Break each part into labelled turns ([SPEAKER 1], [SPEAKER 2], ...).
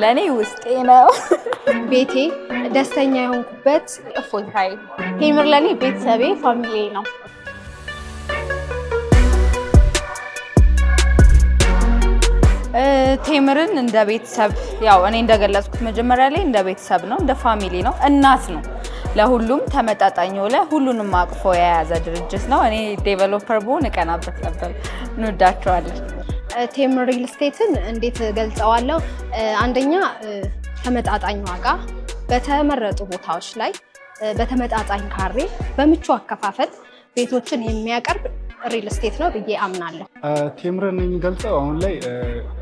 [SPEAKER 1] ለኔ ውስጤ ነው
[SPEAKER 2] ቤቴ ደስተኛ የሆንኩበት
[SPEAKER 1] እፎይታዬ
[SPEAKER 2] ቴምር ለኔ ቤተሰቤ ፋሚሊ ነው
[SPEAKER 1] ቴምርን እንደ ቤተሰብ ያው እኔ እንደገለጽኩት መጀመሪያ ላይ እንደ ቤተሰብ ነው እንደ ፋሚሊ ነው እናት ነው ለሁሉም ተመጣጣኝ ወለ ሁሉንም አቅፎ የያዘ ድርጅት ነው እኔ ዴቨሎፐር ቦን እቀናበት ነበር እንወዳቸዋለን
[SPEAKER 2] ቴምር ሪል ስቴትን እንዴት ገልጸዋለሁ አንደኛ ተመጣጣኝ ዋጋ በተመረጡ ቦታዎች ላይ በተመጣጣኝ ካሬ በምቹ አከፋፈል ቤቶችን የሚያቀርብ ሪል ስቴት ነው ብዬ አምናለሁ
[SPEAKER 3] ቴምርን የሚገልጸው አሁን ላይ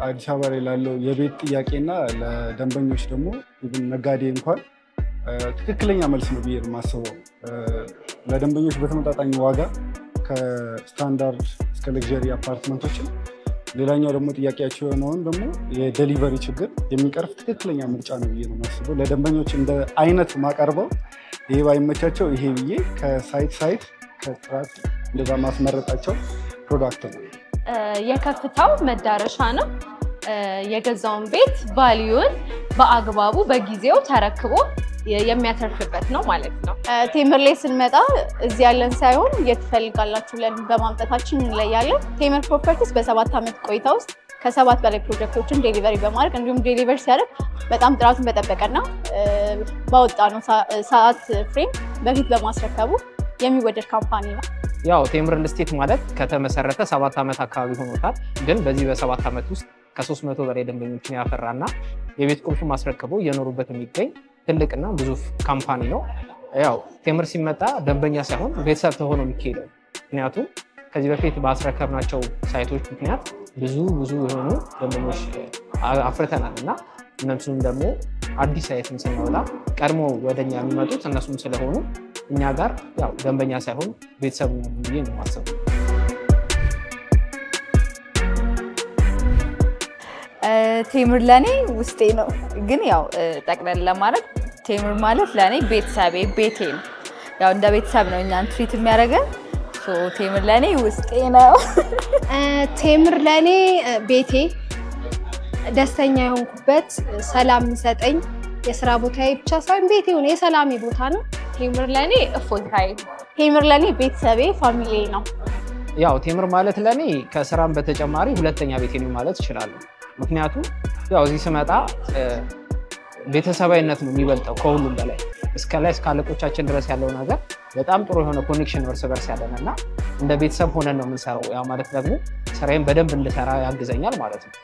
[SPEAKER 3] አዲስ አበባ ላይ ላለው የቤት ጥያቄና ለደንበኞች ደግሞ ነጋዴ እንኳን ትክክለኛ መልስ ነው ብዬ ማስበው ለደንበኞች በተመጣጣኝ ዋጋ ከስታንዳርድ እስከ ለግዠሪ አፓርትመንቶችን ሌላኛው ደግሞ ጥያቄያቸው የሆነውን ደግሞ የዴሊቨሪ ችግር የሚቀርፍ ትክክለኛ ምርጫ ነው ብዬ ነው ማስበው ለደንበኞች እንደ አይነት ማቀርበው ይሄ ባይመቻቸው ይሄ ብዬ ከሳይት ከጥራት እንደዛ ማስመረጣቸው ፕሮዳክት ነው
[SPEAKER 4] የከፍታው መዳረሻ ነው የገዛውን ቤት ቫልዩን በአግባቡ በጊዜው ተረክቦ የሚያተርፍበት ነው ማለት ነው
[SPEAKER 2] ቴምር ላይ ስንመጣ እዚህ ያለን ሳይሆን የትፈልጋላችሁ ብለን በማምጣታችን እንለያለን ቴምር ፕሮፐርቲስ በ7 አመት ቆይታ ውስጥ ከ7 በላይ ፕሮጀክቶችን ዴሊቨሪ በማድረግ እንዲሁም ዴሊቨሪ ሲያደርግ በጣም ጥራቱን በጠበቀና ባወጣነው ሰዓት ፍሬም በፊት በማስረከቡ የሚወደድ ካምፓኒ ነው
[SPEAKER 5] ያው ቴምር ሪል ስቴት ማለት ከተመሰረተ 7 አመት አካባቢ ሆኖታል ግን በዚህ በ7 አመት ውስጥ ከ300 በላይ ደንበኞችን ያፈራና የቤት ቁልፍ ማስረከቡ የኖሩበት የሚገኝ ትልቅና ግዙፍ ካምፓኒ ነው ያው ቴምር ሲመጣ ደንበኛ ሳይሆን ቤተሰብ ተሆኖ የሚካሄደው ምክንያቱም ከዚህ በፊት ባስረከብናቸው ሳይቶች ምክንያት ብዙ የሆኑ ደንበኞች አፍርተናልና እነሱም ደግሞ አዲስ ሳይትን ስናወጣ ቀድሞ ወደኛ የሚመጡት እነሱም ስለሆኑ እኛ ጋር ያው ደንበኛ ሳይሆን ቤተሰብ ነው ብዬ ነው ማሰበው
[SPEAKER 1] ቴምር ለኔ ውስጤ ነው ግን ያው ጠቅለል ለማለት ቴምር ማለት ለኔ ቤተሰቤ ቤቴ ነው ያው እንደ ቤተሰብ ነው እኛን ትሪት የሚያደርገን ቴምር ለኔ ውስጤ ነው
[SPEAKER 2] ቴምር ለኔ ቤቴ ደስተኛ የሆንኩበት ሰላም የሚሰጠኝ የሥራ ቦታዬ ብቻ ሳይሆን ቤቴ ሆነ የሰላሜ ቦታ ነው
[SPEAKER 4] ቴምር ለኔ እፎይታዬ
[SPEAKER 2] ቴምር ለኔ ቤተሰቤ ፋሚሊ ነው
[SPEAKER 5] ያው ቴምር ማለት ለኔ ከስራም በተጨማሪ ሁለተኛ ቤቴ ነው ማለት ይችላል ምክንያቱም ያው እዚህ ስመጣ ቤተሰባዊነት ነው የሚበልጠው ከሁሉም በላይ እስከላይ እስካለቆቻችን ድረስ ያለው ነገር በጣም ጥሩ የሆነ ኮኔክሽን ወርስ በርስ ያለንና እንደ ቤተሰብ ሆነን ነው የምንሰራው ያ ማለት ደግሞ ስራዬን በደንብ እንድሰራ ያግዘኛል ማለት ነው